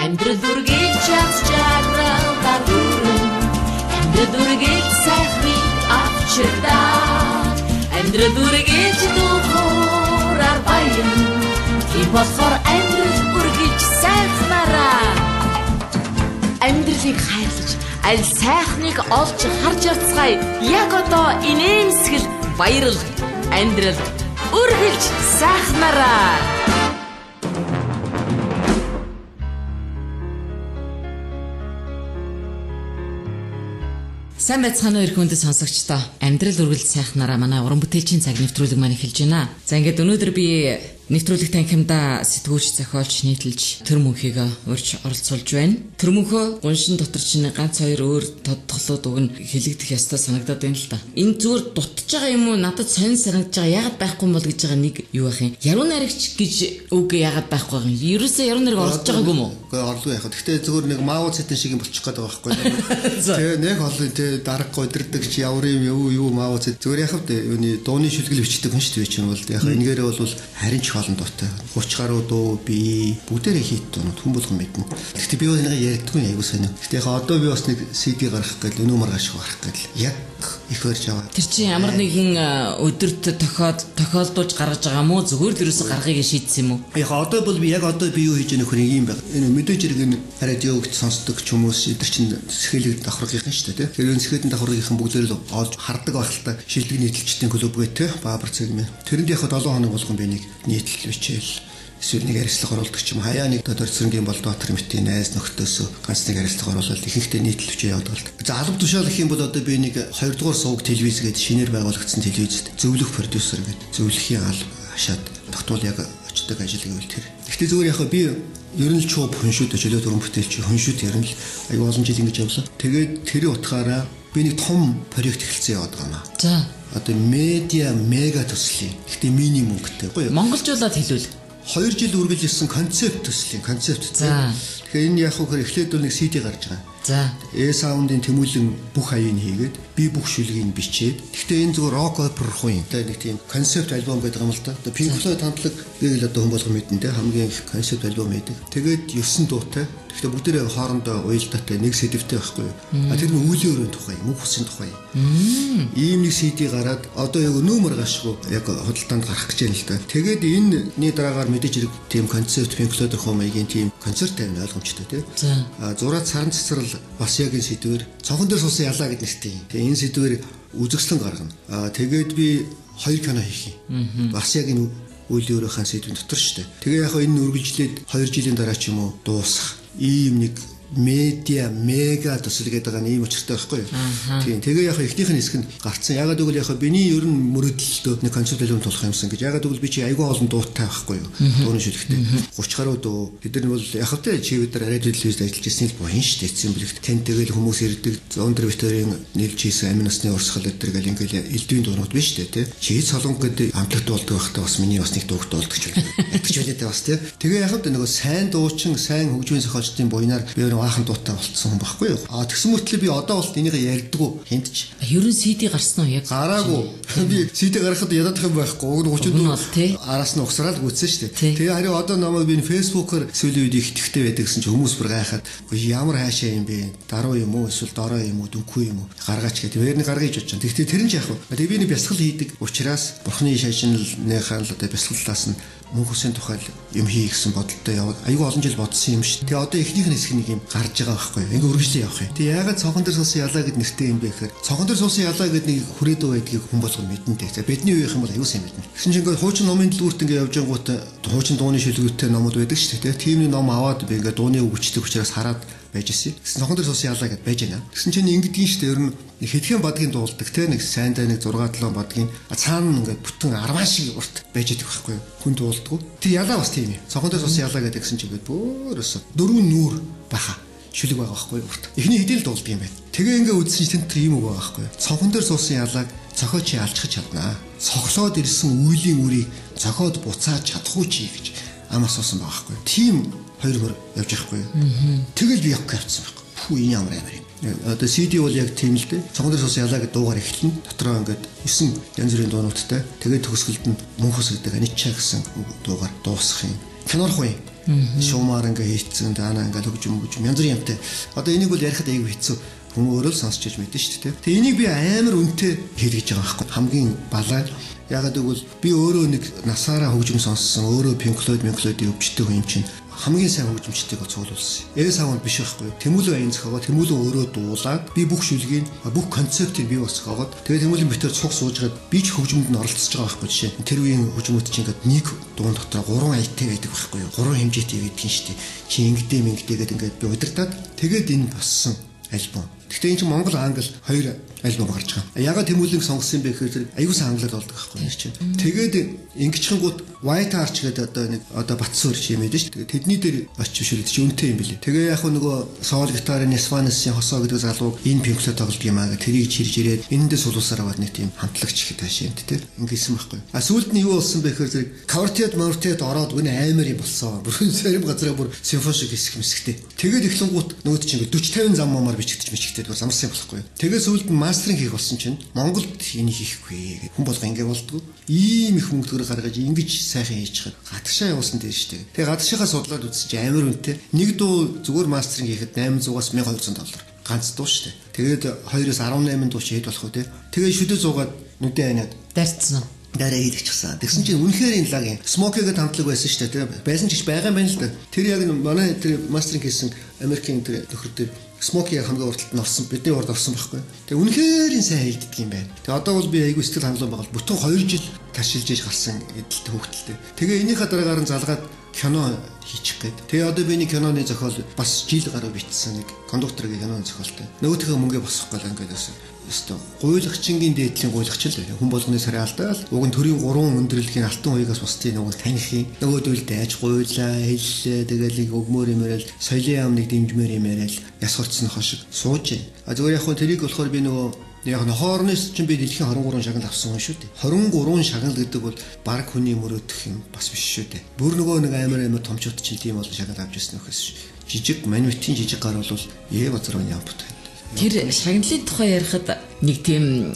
Амьдрал үргэлж чадж жаргалаар дүүрэн Амьдрал үргэлж сайхныг авчирдаа Амьдрал үргэлж духураар баян Тийм болохоор амьдрал үргэлж сайхнараа Амьдралыг хайрлаж аль сайхныг олж харж явцгаая Яг одоо инээмсгэл баярал Амьдрал үргэлж сайхнараа Сайн байцгаана уу ирэх хүндэт сонсогчдоо. Амьдрал үргэлж сайхнараа манай уран бүтээлчийн цаг нэвтрүүлэг маань эхэлж байна. За ингээд өнөөдөр би нэвтрүүлэг танхимдаа сэтгүүлч, зохиолч, нийтлэлж төр мөнхийг урьж оролцуулж байна. Төр мөнхөө гуншин дотор чинь ганц хоёр өөр тодтолууд уг нь хэлэгдэх ёстой санагдаад байна л да. Энэ зүгээр дутж байгаа юм уу? Надад сонир санагдаж байгаа. Яагаад байхгүй бол гэж байгаа нэг юу ах юм? Яруу найрагч гэж үг яагаад байхгүй юм? Ерөөсөө яруу найраг орж байгаагүй юм уу? Гэхдээ орлоо яах вэ? Гэхдээ зүгээр нэг Мао Цзэдун шиг юм болчих гээд байгаа байхгүй юу? Тэгээ нэг олон тэгээ дарга удирдаг чи ямар юм юу Мао Цзэдун зүгээр яах вэ? Юуны дууны шүлгэл бичдэг хүн шүү дээ чинь бол яах вэ? Энэгээрээ бол харин ч олон дуутай. 30 гаруй дуу би бүгдээрээ хийт дуунууд хүн болгон мэднэ. Гэхдээ би нэг ярьдаггүй аягүй сайн. Гэхдээ яхаа одоо би бас нэг CD гаргах гэж өнөө маргааш гаргах гэж яг их өрж аваа. Тэр чинь ямар нэгэн өдөрт тохиолдуулж гаргаж байгаа мó зүгээр л ерөөсө гаргахыг шийдсэн юм уу? Яхаа одоо бол би яг одоо би юу хийж яах вэ юм байна. Энэ мэдээж хэрэг энэ радиогт сонсдог ч юм уу эдгээр чинь сэхэлэг давхаргийнхан шүү дээ. Тэр энэ сэхэлэг давхаргийнхан бүгдээр л олж хардаг байх л та. Шилдэг нийтлэлчдийн клубгээ те Баабар цэгмээ. Тэрэнд яхаа 7 хоног болгон би нэг нийтлэл бичээл эсвэл нэг ярилцлага оруулдаг ч юм хаяа нэг дөрцөнгийн Болдбаатар мэтийн найз нөхдөсөө ганц нэг ярилцлага оруулаад ихэнхдээ нийтлэлвчээ явуулдаг л. За алба тушаал гэх юм бол одоо би нэг 2 дугаар сувг телевиз гээд шинээр байгуулагдсан телевизэд зөвлөх продюсер гээд зөвлөхийн алба хашаад тогтвол яг очдог ажил гэвэл тэр. Гэхдээ зүгээр яхаа би ер нь л чуу хүншүүд өчөлөө дөрөн бүтээлч хүншүүд ер нь л аюу олон жил ингэж явлаа. Тэгээд тэр утгаараа би нэг том проект эхэлсэн яваад байгаа наа. За одоо медиа мега төслийн. Гэхдээ мини мөнгөтэй гоё. Монголжуулаад хэлвэл 2 жил үргэлжилсэн концепт төслийн концепт. Тэгэхээр энэ яг хөө эхлээд бол нэг CD гарч байгаа. За саундын тэмүүлэн бүх аяыг хийгээд би бүх шүлгийг бичээд гэхдээ энэ зүгээр рок опер хүн. Тэгээ нэг тийм концепт альбом гэдэг юм л да. Одоо Pink Floyd хамтлаг би л одоо хүн болгон мэднэ те хамгийн их концепт альбом хийдэг. Тэгээд 9 дуутай. Гэхдээ бүгдээрээ хоорондоо уялдаатай нэг сэдвтэй байхгүй юу? Тэр нь үеийн өрөөний тухай, мөнх хүсийн тухай. Ийм нэг CD гараад одоо яг өнөө маргаашгүй яг худалдаанд гарах гэж байна л да. Тэгээд энэний дараагаар мэдээж хэрэг тийм концепт Pink Floyd хөө маягийн тийм концерт тавина ойлгомжтой те. Зураад саран цэцэрлэл бас яг энэ сэдвэр цонхон дээр суусан ялаа гэдэг нэртэй. Тэгээ энэ сэдвэр үзэгслэн гаргана. Тэгээд би 2 кино хийх юм. Бас яг энэ үеийн өрөөхөн сэдвийн дотор шүү дээ. Тэгээ яг энэ үргэлжлээд 2 жилийн дараа ч юм уу дуусах ийм нэг медиа мега төсөл гэдэг байгаа ийм учиртай байхгүй юу? Тийм. Тэгээ яг эхнийх нь хэсэг нь гарцсан. Ягаад гэвэл яг биний ер нь мөрөдөлтөө нэг концепт альбом тулах юмсан гэж. Ягаад гэвэл би чи айгүй олон дуутай байхгүй юу? Дууны шүлэгтэй 30 гаруй дуу. Тэд нар бол яг хэвтэ чи бид нар радио телевизэд ажиллаж ирсэн л буян шүү дээ. Эцсийн бүлэгт тэн тэгэл хүмүүс ирдэг. Зондер Викторийн нэлж хийсэн аминасны урсгал өдр гэл ингээл элдвийн дуунууд биш дээ тий. Чи солонг гэдэг амтлагт болдог байхдаа бас миний бас нэг дуугт болдог ч юм. Ятгч үлээдээ бас тий. Тэгээ яг хэвтэ нөгөө сайн дуучин, сайн хөгжмийн зохиолчдын буйнаар би аахан дуутай болцсон хүн байхгүй юу? Тэгсэн мөртлөө би одоо бол энийг ярьдаггүй хинтч. Ерөн CD гарсан уу яг? Гараагүй. Би CD гаргахад ядах юм байхгүй. Уг нь 34 араас нь угсраад гүйтсэн шүү дээ. Тэгээ харин одоо намайг би Facebook-оор сүүлийн үед их тэгтэй байдаг гэсэн чинь хүмүүс бүр гайхаад ямар хаашаа юм бэ? Даруу юм уу? Эсвэл дорой юм уу? Дүнхүү юм уу? Гаргаач гэдэг. Вэрний гаргаж бодож байна. Тэгтээ тэр нь ч яах вэ? Тэгээ би нэг бясалгал хийдэг учраас бурхны шашинлынхаа л одоо бясалгалаас нь мөнх хүсийн тухай юм хий гэсэн бодолтой яваад аюу олон жил бодсон юм шүү. Тэгээ одоо эхнийх нь хэсэг нэг юм гарч байгаа байхгүй юу? Ингээ үргэлжлэн явах юм. Тэгээ ягаад цонхон дээр суусан ялаа гэд нэртэй юм бэ гэхээр цонхон дээр суусан ялаа гэд нэг хүрээдөө байдгийг хүн болгон мэднэ. За бидний үеийнх юм бол аюу сайн мэднэ. Тэгсэн чинь ингээ хуучин номын дэлгүүрт ингээ явж байгангууд хуучин дууны шүлгүүттэй номууд байдаг шүү дээ. Тийм нэг ном аваад би ингээ дууны өгчдөг учраас хараад байж ирсэн. Цонхон дээр суусан ялаа гэд байж байна. Тэгсэн чинь ингэдгийн шүү дээ. Ер нь хэдхэн бадгийн дуулдаг те нэг сайндаа нэг 6-7 бадгийн цаана ингээ бүтэн 10 шиг урт байж идэх байхгүй юу? Хүн дуулдаг. Тэг ялаа бас тийм юм. Цонхон дээр суусан ялаа гэдэг гэсэн чинь ингээд бөөрөөсө 4 нүүр баха шүлэг байгаа байхгүй юу? Эхний хэдийн л дуулдаг юм байна. Тэгээ ингээ үзсэн чинь тентэр юм уу байгаа байхгүй юу? Цонхон дээр суусан ялааг цохиоч алчхаж чаднаа. Цоглоод ирсэн үеийн үрийг цохиод буцааж чадахгүй чи гэж амаас суусан байгаа байхгүй юу? Тийм хоёр мөр явж байхгүй юу? Тэгэл би явах гэсэн байхгүй. Фүү энэ ямар юм. Одоо CD бол яг тийм л дээ. Цонхон дээр суусан ялаа гэдэг дуугаар эхэлнэ. Дотроо ингээд 9 янз бүрийн дуунуудтай. Тэгээд төгсгөлд нь мөнхөс гэдэг аничаа гэсэн дуугаар дуусгах юм. Кинорх үе. Шуумаар ингээ хийцэн даана ингээ хөгжим янз бүрийн юмтай. Одоо энийг бол ярихад айгүй хэцүү. Хүн өөрөө л сонсч яж мэдэн шүү дээ. Тэгээ энийг би амар үнэтэй хэлгэж байгаа байхгүй. Хамгийн балаа. Ягаад гэвэл би өөрөө нэг насаараа хөгжим сонссон, өөрөө Pink Floyd-ийн өвчтөй хүн юм чинь хамгийн сайн хөгжимчдийг цуглуулсан. Саунд биш байхгүй. Тэмүүлэн аян зохиогоо, тэмүүлэн өөрөө дуулаад би бүх шүлгийг, бүх концептыг бий болгоод тэгээ тэмүүлэн битэр цуг суужгаад би ч хөгжмөнд нь оролцож байгаа байхгүй жишээ. Тэр үеийн хөгжмөд чинь ингээд нэг дуун дотор 3 аяттай байдаг байхгүй юу? 3 хэмжээтэй байдаг юм шүү дээ. Чи ингэдэй гэдэг ингээд би удирдаад тэгээд энэ боссон альбом. Гэхдээ энэ чинь Монгол англи хоёр альбом гарч байгаа. Ягаад тэмүүлэн сонгосон бэ гэхээр аюулсан англиад болдог байхгүй юу чинь. Тэгээд ингэчхэнгууд White Arch гэдэг одоо Батсуур юм байдаг шүү дээ. Тэдний дээр очиж шүлээд чи үнэтэй юм билээ. Тэгээ яг нөгөө соол гитарын Nirvana-сын хосоо гэдэг залууг энэ Pink Floyd тоглож юм аа гэх тэрийг чирж ирээд энэндээ сулуусаар аваад нэг тийм хамтлагч их таашаа юм тий. Ингэсэн байхгүй. А сүүлд нь юу болсон бэ гэхээр зэрэг Quartet ороод үнэ амар юм болсон. Бүрэн зарим газараа бүр симфоник хэсэг мэсгтэй. Тэгээд эхлэнгуут нөгөөд чинь 40-50 зам мамаар бичигдэж бүр замарсан болохгүй. Тэгээд сүүлд нь мастеринг хийх болсон чинь Монголд энийг хийхгүй. Хүн болго ингэ болдгоо. Ийм их мөнгө төгрөг гаргаж ингэж сайхан хийж чад. Гадагшаа явуулсан дээр шүү дээ. Тэгээд гадагшаахаа судлаад үзэж амар үнэтэй. Нэг дуу зүгээр мастеринг хийхэд $800-аас $1200. Ганц дуу шүү дээ. Тэгээд 2-оос 18 дуу чи хэд болох вэ те? Тэгээд шүдэ зуугаад нүдэ ханаад дарцсан. Дараа хийчихсэн. Тэгсэн чинь үнэхээр энэ лаг юм. Smoke-гийн хамтлаг байсан шүү дээ. Байсан ч байгаа юм байна л да. Тэр яг манай тэр мастеринг хийсэн Америкийн тэр нөхөр дээр Smoke-ийн хамгийн урталт нь орсон. Бидний урд орсон байхгүй. Тэгээ үнэхээр энэ сайн хэлдэг юм байна. Тэгээ одоо бол би айгүй сэтгэл хангалуун байгаа. Бүтэн 2 жил ташилж иж гарсан эдэлтэй хөвгтөлтэй. Тэгээ энийхээ дараагаар нь залгаад кино хийчих гээд. Тэгээ одоо би нэг киноны зохиол бас жил гаруй бичсэн нэг кондукторгийн киноны зохиолтой. Нөгөөдхөө мөнгө босгох гал ингээд байсан. Өстө гуйлагчингийн дээдлийн гуйлагч л хүн болгоны сарын алдаал уг нь төрийн 3 өндөрлөгийн алтан уягаас бусдын нөгөө таних юм нөгөөдөл дайж гуйлаа хэллээ тэгэл нэг өгмөр юмэрэл соёлын яам нэг дэмжмээр юмэрэл яс хорцсон хошиг сууж. А зөвөр яг хөө тэрийг болохоор би нөгөө яг хоороноос чинь би дэлхийн 23 шагнал авсан хүн шүү дээ. 23 шагнал гэдэг бол баг хүний мөрөөдөх юм бас биш шүү дээ. Бүр нөгөө нэг амар томчууд чинь тийм бол шагнал авч ирсэн нөхөс жижиг манивтын жижиг гар бол базрын яам бут. Тэр шагналын тухай ярихад нэг тийм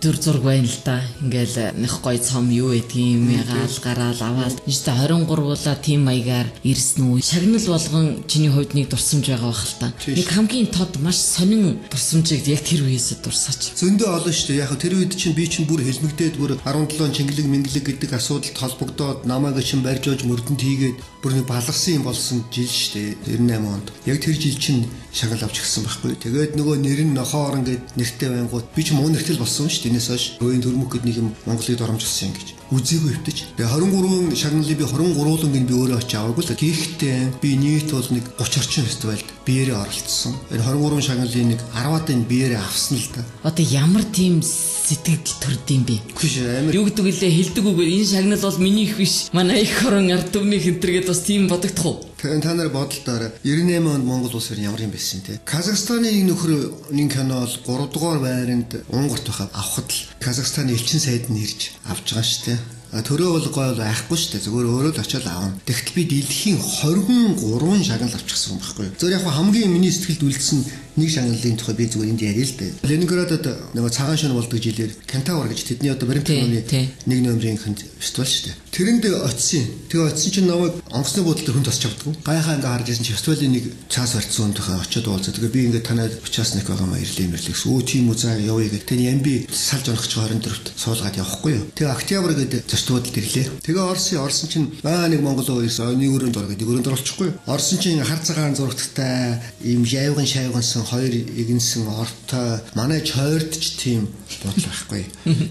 зүр зураг байна л да. Ингээл нэх гой цом юу гэдгийм ягаал гараал аваад нэгт 23-уулаа тийм маягаар ирсэн үү. Шагнал болгон чиний хувьд нэг дурсамж байгаа бах л та. Нэг хамгийн тод маш сонин дурсамжийг яг тэр үеэсээ дурсаач. Зөндөө олон шүү дээ. Яг тэр үед чинь би чинь бүр хэлмэгдээд бүр 17 чингэлэг мэнгэлэг гэдэг асуудалд холбогдоод намайг чинь барьж ууж мөрдөнд хийгээд бүр нэг балгасан юм болсон жил шүү дээ. 98 онд. Яг тэр жил чинь шагнал авч гисэн байхгүй. Тэгээд нөгөө нэр нь нохоор ингээд нэртэй байнгут би ч муу нэртэл болсон шүү дээ. Энэс хойш өөний төрмөх гэдэг нэг юм Монголыг доромжсон юм гэж. Үзээгүй хөвтөж. Тэгээ 23 шагналыг би 23-ын би өөрөө очиж аваагүй л. Гэхдээ би нийт бол нэг 30 орчим фестивальд биеэрээ оролцсон. Энэ 23 шагналын нэг 10-аад нь биеэрээ авсан л да. Одоо ямар тийм сэтгэл төрд юм бэ? Хүш амар. Юу гэдэг үлээ хэлдэг үгүй. Энэ шагнал бол миний их биш. Манай их хорон ард түмний хэнтергээд бас тийм бодогдох уу? Та нарыг бодолтоор 98 онд Монгол улс ямар юм байсан те. Казахстаны нэг нөхрийн кино бол 3 дугаар байранд Унгарт байхад авахд л Казахстаны элчин сайд нь ирж авч байгаа шүү дээ. Төрөө бол гой айхгүй шүү дээ. Зүгээр өөрөө л очиод аавна. Тэгтэл би дэлхийн 23 шагнал авчихсан юм байхгүй юу? Зөв яг хамгийн миний сэтгэлд үлдсэн нэг шагналын тухай би зүгээр энд яриа л дээ. Ленинградад нөгөө цагаан шөнө болдог жилээр Кентавр гэж тэдний одоо баримтны нэг номерын фестивал шүү дээ. Тэрэнд очисон. Тэгээ очисон чинь намайг онгоцны буудлын хүн тосч авдаг. Гайхаа ингээ харж ирсэн чинь фестивалийн нэг цаас барьсан хүнтэйгээ очиод уулзаа. Тэгээ би ингээ танаад учаас нэг байгаа маярлаа имэрлэгс. Өө тийм үү заа явъя гэх. Тэний MB салж онох ч 24-т суулгаад явахгүй юу. Тэгээ Октябрь гэдэг зочдод ирлээ. Тэгээ орсон чинь нэг монгол уу ирсэн. Нэг өрөөнд ор гэдэг. Өрөөнд оруулчихгүй юу. Орсон чинь хар цагаан зурагттай ийм шайвгансан хоёр игэнсэн ортой манай чойрдч тийм бодлоо байхгүй.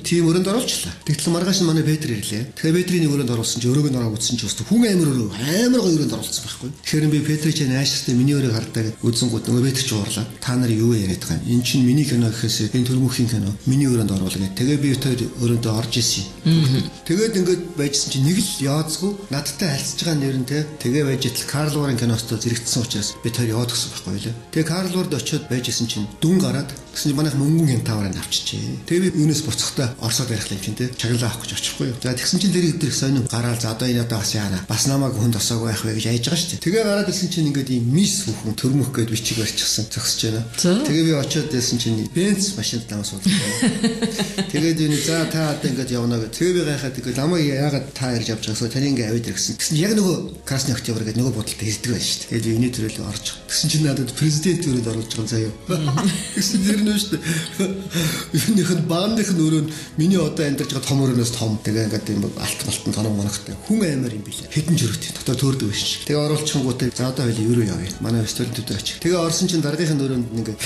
Тийм өрөөнд оруулчлаа. Тэгтэл маргааш нь манай Петр ирлээ. Тэгээ Петрийн өрөөнд оруулсан чи өрөөг нь ороо үзсэн чи өстө хүн амар гоё өрөөнд оруулсан байхгүй. Тэгэхээр би Петрийг чинь ааштай миний өрөөг хардаа гэж үзэн гут нөгөө Петр ч уурлаа. Та нар юу яриад байгаа юм? Энд чинь миний кино гэхээс энэ төрмөхийн кино миний өрөөнд оруулаа гэх. Тэгээ би тэр өрөөнд орж исэн юм. Тэгээд ингээд байжсэн чи нэг л яоцгүй надтай харьцаж байгаа нэрэн тэгээ байж итл Карл Варын киностой зэрэгцсэн учраас би тэр яваад гисэн байхгүй лээ. Тэгээ Карл Вард очиод байжсэн чинь дүн гараад гэсэн чи манайх мөнгөн Кентаврыг авчижээ. Тэгээ би юунес буцахтаа Оросод барих юм чинь те чаглаа авах гэж очихгүй юу. За тэгсэн чинь тэр өдөр их сонин гараал за одоо энэ одоо бас яана. Бас намайг хүнд осоогүй байх вэ гэж яаж байгаа шүү дээ. Тэгээ гараад ирсэн чинь ингээд ийм мис бүхэн төрмөх гээд бичиг барьчихсан зогсож байна. Тэгээ би очиод ирсэн чинь бенц машинд намайг суулгав. Тэгээд энэ за та одоо ингээд явна гэх. Тэгээ би гайхаад тэгээд намайг яагаад та ярьж авч байгаасаа тань ингээд аваад ирсэн. Тэгсэн яг нөгөө Красный Октябрь гэдэг нөгөө бодолтой хэлдэг байж шүү дээ. Тэгээд би энэ төрөлөөр орж. Тэгсэн чинь надад президент төрөлд оруулж байгаа заяа. Тэгсэн нэр нь шүү дээ. Юуных нь баандных нь өөрөө миний одоо амьдарч байгаа том өрөөс том. Тэгээ ингээд юм алт малтан тоног моногтой. Хүн аймаар юм билээ. Хэдэн жирүүт дотор төрдөг биш. Тэгээ оруулчихгоотээ за одоо хоёул юу явъя. Манай студентүүд очих. Тэгээ орсон чинь дараагийнхын өрөөнд ингээд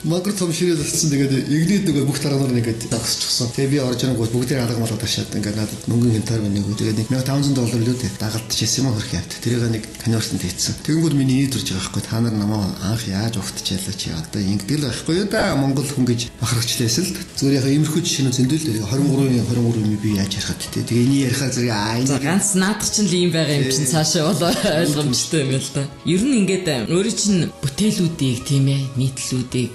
мангар том ширээ зассан. Тэгээд игнээд нөгөө бүх тараанаар ингээд дагсчихсан. Тэгээ би орж ирэнгүүт бүгдээ алга малгад ташаад ингээд надад мөнгөний хянтаар байна нэг. Тэгээд $1500 лөө тэ дагалдчихсан юм хөрх явт. Тэрийг нэг конвертэнд хийцэн. Тэгэнгүүт миний ий төрж байгаа байхгүй. Та нар намаа анх яаж ухтчихлаа чи одоо ингэдэг л байхгүй юу да. Монгол хүн гэж бахархчлээсэл зүгээр яхаа иймэрхүү жишээнүүд зөндөл 23 би яаж ярихад тэ. Тэгээ энийг ярихаар зэрэг аа ганц наадах чинь л юм байгаа юм чинь цаашаа болоо ойлгомжтой юм л да. Ер нь ингээд өөрийн чинь бүтээлүүдийг тийм ээ нийтлүүдийг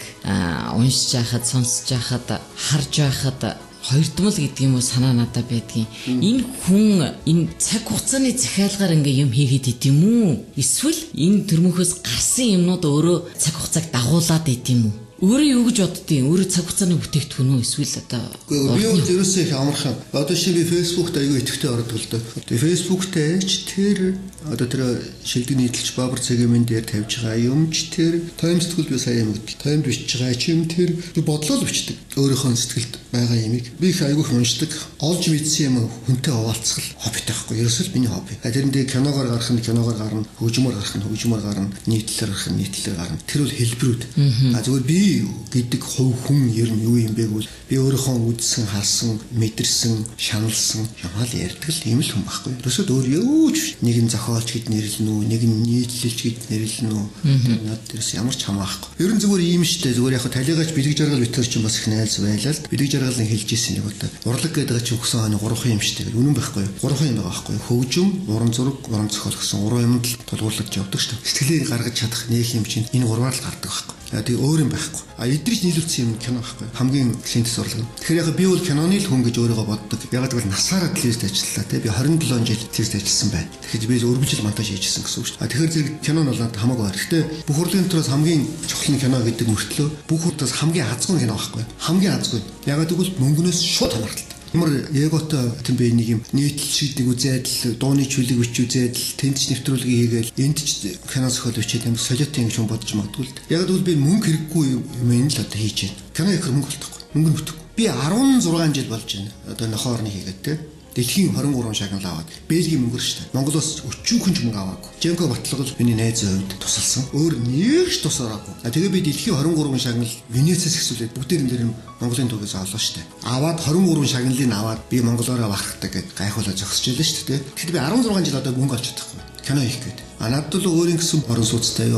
уншиж байхад сонсож байхад харж байхад хоёрдмол гэдэг юм уу санаа надад байдгийн. Энэ хүн энэ цаг хугацааны захиалгаар ингээ юм хийгээд идэм үү? Эсвэл энэ төрмөхөөс гарсан юмнууд өөрөө цаг хугацааг дагуулад идэм үү? Өөрөө юу гэж боддیں۔ Өөрөө цаг хугацааны бүтээгдэхүүн үү? Эсвэл одоо би бол ерөөсөө их амархан. Одоо чи би Facebook-т аягүй идэвхтэй ордог л доо. Тэгээ Facebook-тэй ч тэр одоо тэр шилдэг нийтлэлч Баабар цэгийн дээр тавьж байгаа юмч тэр Times сэтгүүл би сайн юм гэдэг. Times бичиж байгаа ч юм тэр бодлоо л бичдэг. Өөрийнхөө сэтгэлд байгаа юмыг би их аягүй уншдаг. Олж мэдсэн юм хүнтэй хуваалцах хоббитэй байхгүй. Ерөөсөө л миний хобби. Тэрэндээ киногоор гарах нь киногоор гарна, хөгжмөр гарах нь хөгжмөр гарна, нийтлэлээр гарах нь нийтлэлээр гарна. Тэр бол хэлбэрүүд. Зүгээр би гэдэг хувь хүн ер нь юу юм бэ гэвэл би өөрийнхөө үзсэн, харсан, мэдэрсэн, шаналсан ямаал ярьдаг л юм л хүн байхгүй. Ерөөсөө өөр юу ч нэг нь зохиолч гэд нэрлэнэ үү, нэг нь нийтлэлч гэд нэрлэнэ үү. Надад тэрс ямар ч хамаахгүй. Ер нь зүгээр ийм штэ зүгээр яг талигаач бэлэг жаргал битэр чинь бас их найз байлаа л бэлэг жаргалын хэлж ирсэн нэг удаа. Урлаг гэдэг чинь өгсөн хойно 3 юм штэ. Үнэн байхгүй. 3 юм байгаа байхгүй. Хөгжим, уран зураг, уран зохиол гэсэн 3 юмд л тулгуурлаж явдаг штэ. Сэтгэлийг гаргаж чадах нэг юм чинь энэ 3-аар л гардаг байхгүй. Тэгээ өөр юм байхгүй. Эдрийг нийлүүлсэн юм кино байхгүй. Хамгийн клинтс орлого. Тэгэхээр яг би бол киноны л хүн гэж өөрийгөө боддог. Яг л насаараа телевизэд ажиллалаа те. Би 27 жил телевизэд ажилласан байна. Тэгэхээр би өргөжл монтаж хийжсэн гэсэн үг шүү дээ. Тэгэхээр зэрэг кино нь бол надад хамаагүй байна. Гэхдээ бүх урлагийн дотроос хамгийн чухал нь кино гэдэг мөртлөө бүх урлагаас хамгийн азгүй кино байхгүй. Хамгийн азгүй. Ягаад гэвэл мөнгнөөс шууд хамааралтай. Ямар яготой тийм бэ нэг юм нийтлэлшийдэг үзэл, дууны чөлөг бич үзэл, тэнцч нэвтрүүлгийг хийгээл энд ч кино зохиол бичээд юм солиотын юм бодож магадгүй л. Яг л би мөнгө хэрэггүй юм энэ л одоо хийж байна. Кино их мөнгө болтохгүй. Мөнгө нүтгэхгүй. Би 16 жил болж байна. Одоо нохоорны хийгээд те. Дэлхийн 23 шагнал аваад Бельгийн мөнгөөр шүү дээ. Монголоос өчүүхэн ч мөнгө аваагүй. Женко Батлага л миний найзын хувьд тусалсан. Өөр нэг ч тусаараагүй. Тэгээ би дэлхийн 23 шагнал Венецээс ихсүүлээд бүгдээр энэ Монголын төвөөс авлаа шүү дээ. Аваад 23 шагналыг аваад би Монголоороо бахархдаг гэд гайхуулаад зогсож байлаа шүү дээ. Тэгэхдээ би 16 жил одоо мөнгө олж чадахгүй. Кино хийх гээд. Надад л өөрийн гэсэн орон сууцтай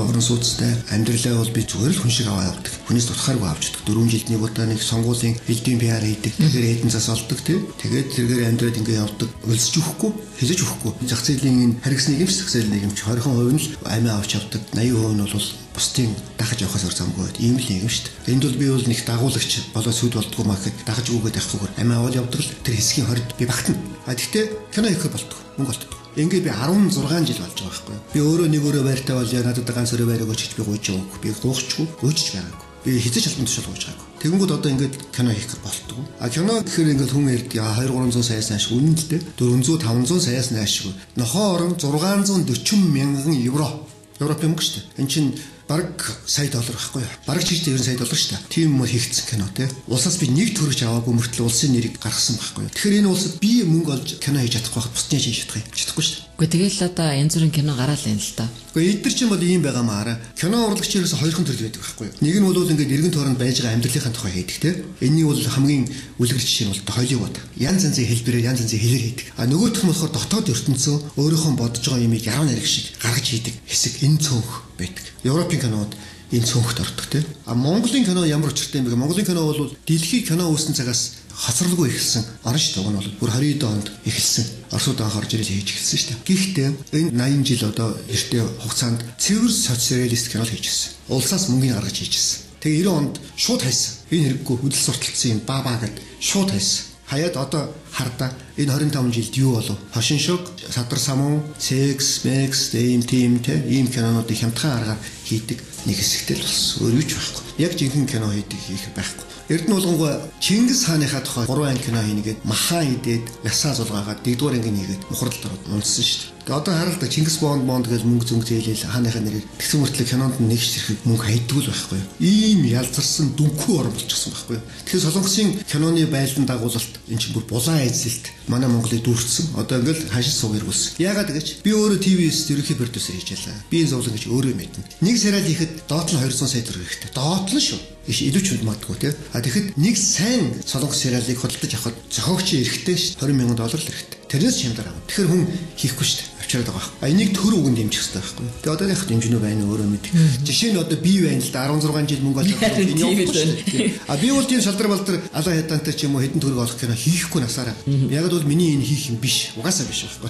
амьдралаа бол би зүгээр л хүн шиг аваа явдаг. Хүнээс дутхааргүй авч чаддаг. 4 жилд нэг удаа нэг сонгуулийн элдийн PR хийдэг. Тэгэхээр эдэн цас олдог тий. Тэгээд тэргээр амьдраад ингээ явдаг. Өлсөж өгөхгүй, хэлж өгөхгүй. Зах зээлийн энэ харгас нийгэмч зах зээлийн нийгэмч 20% нь л амиа авч явдаг. 80% нь бол бусдын дахиж явахаас өөр замгүй байд. Ийм л нийгэм шүү дээ. Энд бол би бол нэг дагуулагч болоо сүд болдгоо маа гэхэд дахиж өгөөд явахгүйгээр амиа аваад явдаг л тэр хэсгийн хорд би багтана. Гэхдээ кино хийх болтгоо. Мөнгө олддог. Ингээ би 16 жил болж байгаа байхгүй. Би өөрөө нэг өөрөө байртай бол надад ганц өөрөө байраа өгч би гуйж яваагүй. Би дуухчгүй, гуйжж байгаагүй. Би хизэж албан тушаал гуйж байгаагүй. Тэгэнгүүт одоо ингээд кино хийх гэж болтгоо. Кино гэхээр ингээд хүн ярьдаг 200-300 саяас нааш үнэн л дээ. 400-500 саяас нааш. Нохоо орон 640 мянган евро. Европын мөнгө шүү дээ. Энд чинь бараг $100 байхгүй юу? Бараг чигт $90 шүү дээ. Тийм юм хийгдсэн кино тий. Улсаас би нэг төгрөж аваагүй мөртлөө улсын нэрийг гаргасан байхгүй юу? Тэгэхээр энэ улсад би мөнгө олж кино хийж чадахгүй байхад бусдын хийж чадахгүй шүү дээ. Гэхдээ тэгэл одоо янз бүрийн кино гараал юм л та. Гэхдээ эдгээр чинь бол ийм байгаамаараа кино урлагч ерөөсө хоёрхан төрөл байдаг байхгүй юу? Нэг нь бол ингээд эргэн тойронд байж байгаа амьдралынхаа тухай хийдэг тий. Энэний бол хамгийн үлгэр жишээ нь бол Холливуд. Янз янзын хэлбэрээр янз янзын хэлээр хийдэг. Нөгөөх нь болохоор дотоод ертөнцөө өөрийнхөө бодож байгаа юмыг яруу найраг шиг гаргаж хийдэг хэсэг энэ цөөнх байдаг. Европын кинод энэ цөөнхт ордог тий. Монголын кино ямар учиртай юм бэ? Монголын кино бол дэлхийн кино үүссэн цагаас хоцролгүй эхэлсэн. Орон шүү дээ. Уг нь бол бүр 20 онд эхэлсэн. Оросууд анх орж ирээд хийж эхэлсэн шүү дээ. Гэхдээ энэ 80 жил одоо эртний хугацаанд цэвэр социалист кино хийж ирсэн. Улсаас мөнгөний гаргаж хийж ирсэн. Тэгээ 90 онд шууд хайсан. Энэ хэрэггүй хөдөл сурталчсан юм баа гэд шууд хайсан. Хаяад одоо хардаа энэ 25 жилд юу болов? Хошин шог, садар самун, секс, мэкс, ийм тийм кинонуудыг хямдхан аргаар хийдэг нэг хэсэгтэй л болсон. Өөр юу ч байхгүй. Яг жинхэнэ кино хийх байхгүй. Эрдэнэ булгангой Чингис хааныхаа тухай 3 анги кино хийнэгээд махан идээд ясаа зулгаагаад 4-р анги хийгээд мухралд ороод унтсан шүү дээ. Тэгээ одоо харалта Чингис Бонд гэж мөнгө зөнгө зээлэл хааныхаа нэрээр тэгсэн мөртлөө кинонд нэгж зэрэг мөнгө хайдгүй л байхгүй юу. Ийм ялзарсан дүнхүү орн болчихсон байхгүй юу. Тэгэхээр Солонгосын киноны байлдан дагуулалт энэ чинь бүр булан эзэлт манай Монголыг дүүрсэн. Одоо ингээл хашиж сууг иргүүлсэн. Яагаад гэж би өөрөө ТV-с ерөнхий продюсер хийжээлээ. Би энэ зовлон гэж өөрөө мэднэ. Нэг сериал хийхэд доод нь 200 сая төгрөг хэрэгтэй. Доод нь шүү. Илүү ч мэдмадгүй тий. А тэгэхэд нэг сайн солонгос сериалыг худалдаж авахд зохиогчийн эрэхтэй ш $20,000 л эрэхтэй. Тэрнээс чимдэр авах. Тэгэхээр хүн хийхгүй шүү дээ. Авчираад байгаа байхгүй. А энийг төр үгэнд дэмжих хэрэгтэй байхгүй. Тэгээ одооных дэмжинүү байна өөрөө мэд. Жишээ нь одоо би байна л да 16 жил мөнгө олох энэ явахгүй шүү дээ. А би бол тийм шалдар балдар алаа хятантай ч юм уу хэдэн төгрөг олох кино хийхгүй насаараа. Яг бол миний энэ хийх юм биш. Угаасаа биш байхгүй.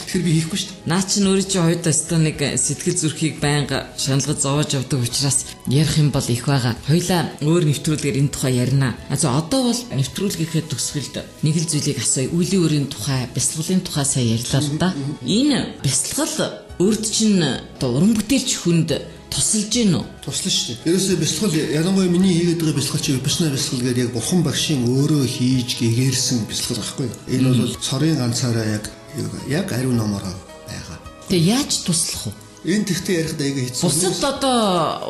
Тэгэхээр би хийхгүй шүү дээ. Наа чинь өөрөө чи хоёрт өстө нэг сэтгэл зүрхийг байнга шаналгаж зовоож явдаг учраас ярих юм бол их байгаа. Хоёлаа өөр нэвтрүүлгээр энэ тухай ярина. Одоо бол нэвтрүүлгийнхээ төгсгөлд нэг л зүйлийг асууя. Үлийн өрийн тухай, бясалгалын тухай сайн ярьлаа л да. Энэ бясалгал өөрт чинь уран бүтээлч хүнд тусалж гин үү? Туслана шүү дээ. Ерөөсөө бясалгал ялангуяа миний хийгээд байгаа бясалгал чи випассана бясалгал гэдэг яг бурхан багшийн өөрөө хийж гэгэрсэн бясалгал байхгүй юу? Энэ бол цорын ганцаараа яг ариун номоор байгаа. Тэгээ яаж туслах вэ? Энэ тэгтээ ярихад аяга хэцүү. Бусад одоо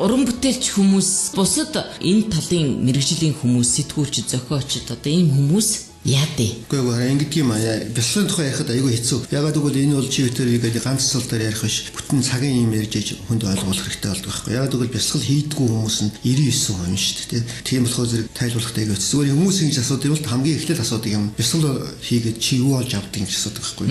уран бүтээлч хүмүүс, бусад энэ талын мэрэгжлийн хүмүүс, сэтгүүлч, зохиолч одоо ийм хүмүүс яадэ. Гэхдээ ингэдэг юм аа. Бясалгын тухай ярихад аяга хэцүү. Ягаад гэвэл энэ бол чи өтөр игээд ганц цалдаар ярих биш. Бүтэн цагийн юм ярьж ээж хүнд ойлгуулах хэрэгтэй болдог байхгүй. Ягаад гэвэл бясалгал хийдгүү хүмүүс нь 99 хүн шүү дээ. Тийм болохоор зэрэг тайлбарлахад аяга хэцүү. Зүгээр хүмүүс ингэж асуудаг юм бол хамгийн эхлээд асуудаг юм. Бясалгал хийгээд чи юу олж авдаг гэж асуудаг байхгүй.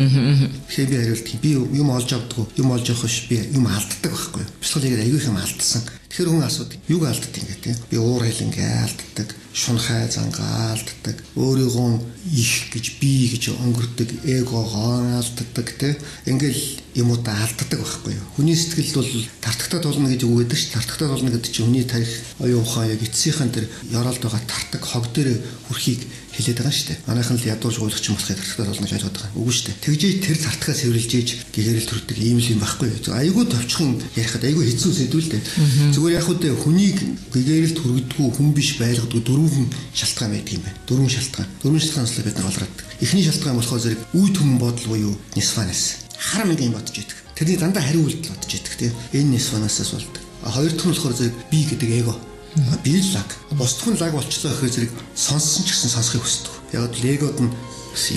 Тэгэхээр би хариулт би юм олж авдаг, юм олж авах биш би юм алддаг байхгүй. Бясалгал хийгээд аяга их юм алдсан. Тэгэхээр хүн асуудаг. Юг алддаг ингэ тийм. Би уур хэлэнгээ алддаг. Шунхай зангаа алддаг. Өөрийгөө их гэж би гэж өнгөрдөг эгогоо алддаг тийм. Ингээл юмудаа алддаг байхгүй юу. Хүний сэтгэлд бол тартагтаа тулна гэж үг гэдэг чинь тартагтаа тулна гэдэг чинь хүний тарих оюун ухаан яг эцсийнхэн тэр ёроолд байгаа тартаг хог дээр хүрхийг хэлээд байгаа шүү дээ. Манайхан л ядууж гуйлагч юм болохыг тартагтаа тулна гэж ойлгоод байгаа. Үгүй шүү дээ. Тэгжээж тэр тартагтаа сэвэрлж ээж гэгэрэл төрдөг ийм л юм байхгүй юу. Айгуу товчхон ярихад айгуу хэцүү сэдвүүл дээ. Зүгээр яг үдэ хүнийг гэгэрэл төрөгдгүү хүн биш байлгадаг дөрвөн шалтгаан байдаг юм байна. Дөрвөн шалтгаанаас л бид нар олраадаг. Эхний шалтгаан болохоор зэрэг үе төмөн бодол буюу нисфанас. Харам ингэ бодож идэг. Тэрний дандаа хариу үйлдэл бодож идэг тийм. Энэ нисфанасаас болдог. Хоёр дахь нь болохоор зэрэг би гэдэг эго. Би л лаг. Бусдх нь лаг болчихлоо гэхээр зэрэг сонссон ч гэсэн сонсохыг хүсдэг. Яг л эгод нь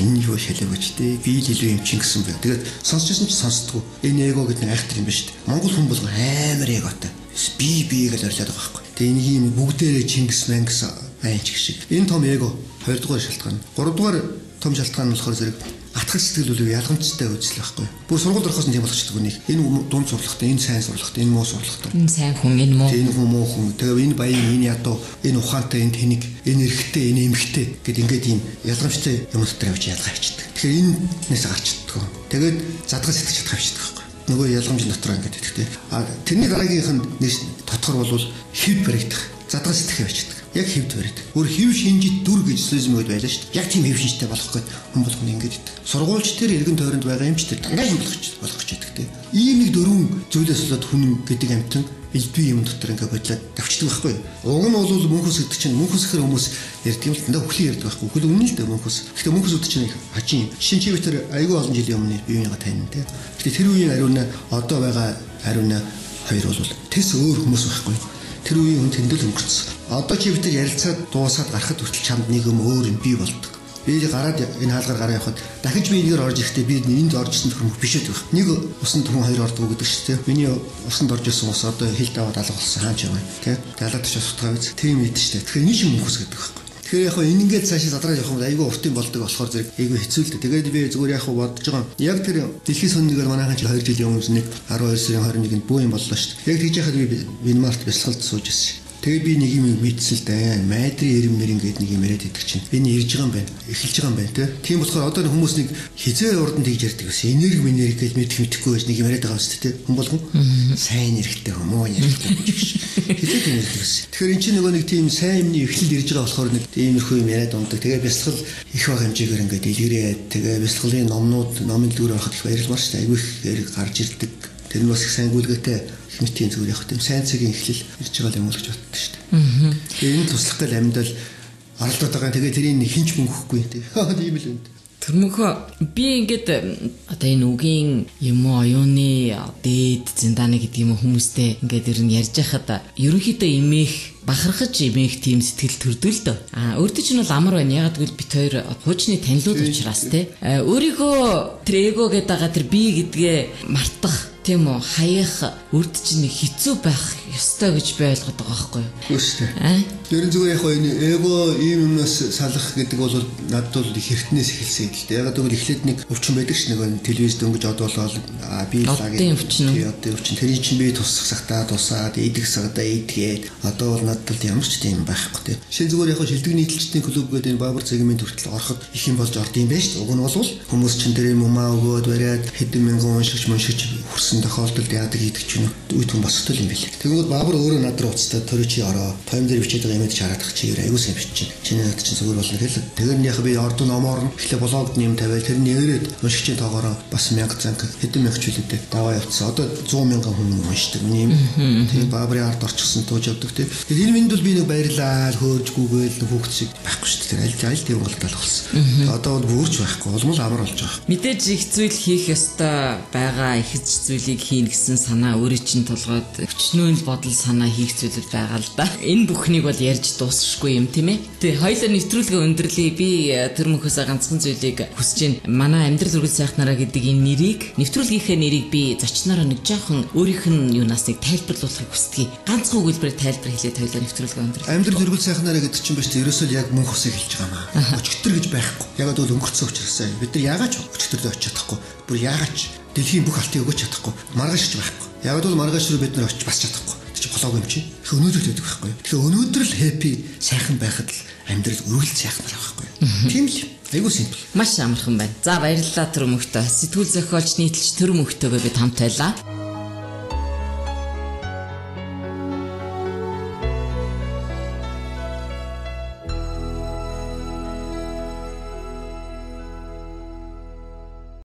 энэ юу шалгаж дээ. Би л илүү юм чин гэсэн бэ. Тэгээд сонсчихсон ч сонсдгоо. Энэ эго гэдэг нь айхтар юм ба шүү дээ. Монгол хүн бол амар эготой. Би гэж орлоод байгаа байхгүй. Тэгээ энэ юм бүгдээрээ Чингис Мангас байнч гэх шиг. Энэ том эго хоёрдугаар шалтгаан. Гуравдугаар том шалтгаан нь болохоор зэрэг атгах сэтгэл үл ялгамжтай үзэл байхгүй. Бүр сургуульд орохоос нь тийм болчихдог үнийг. Энэ дунд сурлагатай, энэ сайн сурлагатай, энэ муу сурлагатай. Энэ сайн хүн, энэ муу. Энэ хүн муу хүн. Тэгээ энэ баян, энэ ядуу, энэ ухаантай, энэ тэнэг, энэ эрэгтэй, энэ эмэгтэй гэд ингээд ийм ялгамжтай юм дотор явж ялгаа хийдэг. Тэгэхээр энэс гарч чаддаг. Тэгээд задгал сэтгэж чадах хийдэг байхгүй. Нөгөө ялгамжийн дотор ингээд идэхтэй. А тэрний дараагийнх нь нэг тодгор бол хэвд баригдах. Задгал сэтгэх явчихдаг. Яг хэвд баригдах. Өөр хэв шинжит дүр гэж слизм гээд байлаа шүү дээ. Яг тийм хэв шинжтэй болох гээд хүн болгоно ингээд идэг. Сургуульч тэр эргэн тойронд байгаа юм ч тэр дандаа юм болгож идэг тийм. Ийм нэг дөрвөн зүйлээс болоод хүн гэдэг амтан элдвийн юм дотор ингээд бодлоо давчдаг байхгүй. Уг нь бол мөнхөс гэдэг чинь мөнхөс гэхэр хүмүүс ярьдаг юм л дандаа хөхлийн ярьдаг байхгүй. Хөл үнэн л дээ мөнхөс. Гэхдээ мөнхөсүүд чинь хажин. Жишээ нь чи тэр айгүй олон жилийн өмнө биеийнхээ таньна тийм. Гэхдээ тэр үеийн ариуна одоо байгаа ариуна хоёр бол тэс өөр хүмүүс байхгүй. Тэр үеийн хүн тэндэл өнгөрцөн. Одоо чи бид ярилцаад дуусаад гарахад хүртэл чамд нэг юм өөр юм бий болдог. Би гараад энэ хаалгаар гараа явахад дахиж би энийг орж ирэхдээ би энд орж исэн хүмүүс биш байдаг. Нэг усанд хүн хоёр ордог гэдэг шүү дээ. Миний усанд орж исэн ус одоо хил даваад алга болсон хаан ч юм тий. Далаад ч устгаа биз. Тийм эд шүү дээ. Тэгэхээр нэг юм хүмүүс гэдэг байхгүй. Тэгэхээр яг энэ ингээд цаашаа задраад явах юм айгүй уртын болдог болохоор зэрэг айгүй хэцүү л дээ. Тэгээд би зүгээр яг бодож байгаа. Яг тэр дэлхийн сонныгаар манайхан чи 2 жилийн өмнө нэг 12 сарын 21-нд бүү юм боллоо шүү дээ. Яг тэгж яхад би Винмарт бясалгалд сууж ирсэн. Тэгээд би нэг юм мэдсэн л да. Майдрын эрэм мэрин гэдэг нэг юм яриад идэх чинь. Энэ ирж байгаа юм байна. Эхэлж байгаа юм байна тийм болохоор одоо хүмүүс нэг хизээ урданд хийж ярьдаг ус. Энерги гэж мэдэхгүй байж нэг юм яриад байгаа юм шүү дээ. Хүн болгон сайн нэрхтэй муу нэрхтэй гэж. Хизээ тийм ярьдаг ус. Тэгэхээр эн чинь нөгөө нэг тийм сайн юмны эхлэл ирж байгаа болохоор нэг иймэрхүү юм яриад ундаг. Тэгээд бясалгал их баг хэмжээгээр ингээд илгэрээд тэгээд бясалгалын номын дэлгүүр ороход их баярлмаар шүү дээ. Айгүй их хэрэг гарч ирдэг. Тэр нь бас их сайн гүйлгээтэй хэмтийн зүгээр явах тийм сайн цагийн эхлэл ирж байгаа юм л гэж боддог шүү дээ. Тэгээд энэ туслах гал амьдал аралдаад байгаа. Тэгээд тэрийг хинч мөнгөхгүй тийм. Тийм л үнэ. Тэрмөхөө би ингээд одоо энэ үгийн юм уу оюуны дээд зиндааны гэдэг юм хүмүүстэй ингээд ер нь ярьж байхад ерөнхийдөө имэх бахархаж имэх тийм сэтгэл төрдөө л дөө. Өөртөө ч нь бол амар байна. Ягаад гэвэл бит хоёр хуучны танилуд учраас те. Өөрийгөө тэр эго гэдэг байгаа тэр би гэдгээ мартах тийм үү хаях үрд чинь хэцүү байх ёстой гэж би ойлгоод байгаа байхгүй юу? Үгүй ээ. Тэр зүгээр яг энэ эго ийм юмнаас салах гэдэг бол надад бол их хэрэгтнээс эхэлсэн юм л дээ. Ягаад гэвэл эхлээд нэг өвчин байдаг ш нэг телевизд дөнгөж одоолол би лагийн өвчин тэрий чинь би тусах сахтаа тусаад идэх сагдаа идгээд одоо бол надад ямар ч тийм байхгүй тийм. Шинэ зүгээр яг шилдэг нийтлэлчдийн клуб гэдэг энэ баабар сегмент хүртэл ороход их юм болж орд юм байна ш. Уг нь бол хүмүүс чинь тэр юм умаа өгөөд бариад хэдэн мянган уншигч хүрсэн тохиолдолд яадаг гэдэг чинь үе түн босготол юм билээ. Тэгвэл баабар өөрөө над руу уцтай төрөө чи ороо. Тайм дээр бичээд байгаа юмд шараадах чи аягүй сайн бичиж чинь. Чиний над чинь зүгээр болно гэл. Тэр нь яг би орд номоор нь эхлээ блогд нэм тавиал тэр нэрээд уншигчийн тоогоороо бас 1000 занг хэдэн мянга ч үлээдээ даваа явцсан. Одоо 100 мянган хүн уншдаг. Миний юм. Тэгээ баабарын ард орчихсон тууж явдаг тийм. Тэгэхээр энэ минь бол би нэг баярлаа хөөрж гүгээл хүүхдсиг байхгүй шүү дээ. Аль тийм голтол болсон. Одоо бол бүрч байхгүй. Улмал амар болж байгаа. Мэдээж их зүйл хийх ёстой байгаа. Их зүйлийг хийн гэсэн санаа өөрөө чинь толгойд өчнөө л бодол санаа хийх зүйлүүд байгаа л да. Энэ бүхнийг бол ярьж дуусахгүй юм тийм ээ. Тэгээ хоёулаа нэвтрүүлгээ өндөрлөе. Би тэр мөхөөсөө ганцхан зүйлийг хүсэж байна. Манай амьдрал үргэлж сайхнараа гэдэг энэ нэрийг нэвтрүүлгийнхээ нэрийг би зочнороо нэг жоохон өөрийнх нь юунаас нэг тайлбарлуулахыг хүсдэг. Ганцхан өгүүлбэрээр тайлбар хийлээ хоёулаа нэвтрүүлгээ өндөрлөе. Амьдрал үргэлж сайхнараа гэдэг чинь биш ерөөсөө яг мөнх усыг хэлж байгаа маа. Өчтөр гэж байхгүй. Ягаад бол өнгөрцөн учраас бид нар яагаад өчтөрдөө очиж чадахгүй. Бүр яагаад дэлхийн бүх алтыг өгч чадахгүй. Маргаашч байхгүй. Ягаад бол маргааш руу бид нар очиж бас чадахгүй. Тэг чи болоогүй юм чи. Тэгэхээр өнөөдөр байдаг байхгүй. Тэгэхээр өнөөдөр л happy сайхан байхад л амьдрал үргэлж сайхан байх байхгүй. Тийм л. Айгуу симпл. Маш амархан байна. За баярлалаа тэр мөхтөө. Сэтгүүл зохиолч нийтлэлч тэр мөхтөөгөө бид хамт байлаа.